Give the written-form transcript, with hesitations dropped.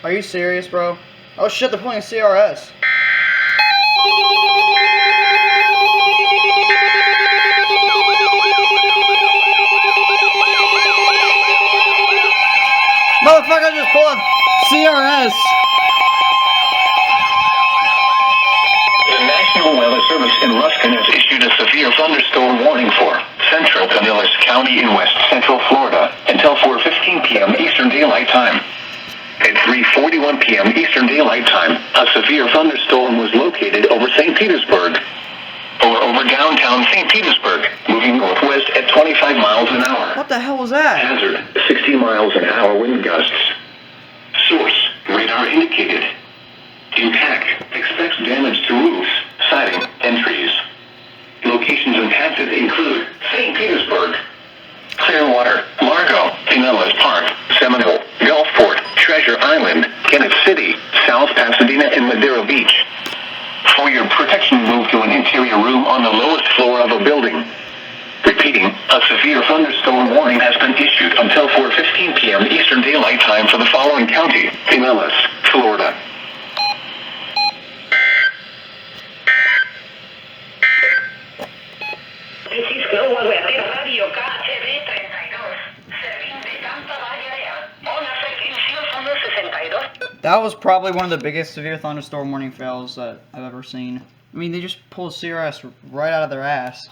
Are you serious, bro? Oh shit, they're pulling a CRS. Motherfucker just pulled a CRS. The National Weather Service in Ruskin has issued a severe thunderstorm warning for central Pinellas County in west central Florida until 4:15 p.m. Eastern Daylight Time. At 3:41 p.m. Eastern Daylight Time, a severe thunderstorm was located over Saint Petersburg. Or over downtown Saint Petersburg, moving northwest at 25 miles an hour. What the hell was that? Hazard, 60 miles an hour wind gusts. Source, radar indicated. Impact, expects damage to roofs, siding, and trees. Locations impacted include St. Petersburg, Clearwater, Largo, Pinellas Park, Seminole, Gulfport, Treasure Island, Kenneth City, South Pasadena, and Madeira Beach. For your protection, move to an interior room on the lowest floor of a building. Repeating, a severe thunderstorm warning has been issued until 4:15 p.m. Eastern Daylight Time for the following county: Pinellas, Florida. This is Clearwater Radio KHD 32. That was probably one of the biggest severe thunderstorm warning fails that I've ever seen. I mean, they just pulled CRS right out of their ass.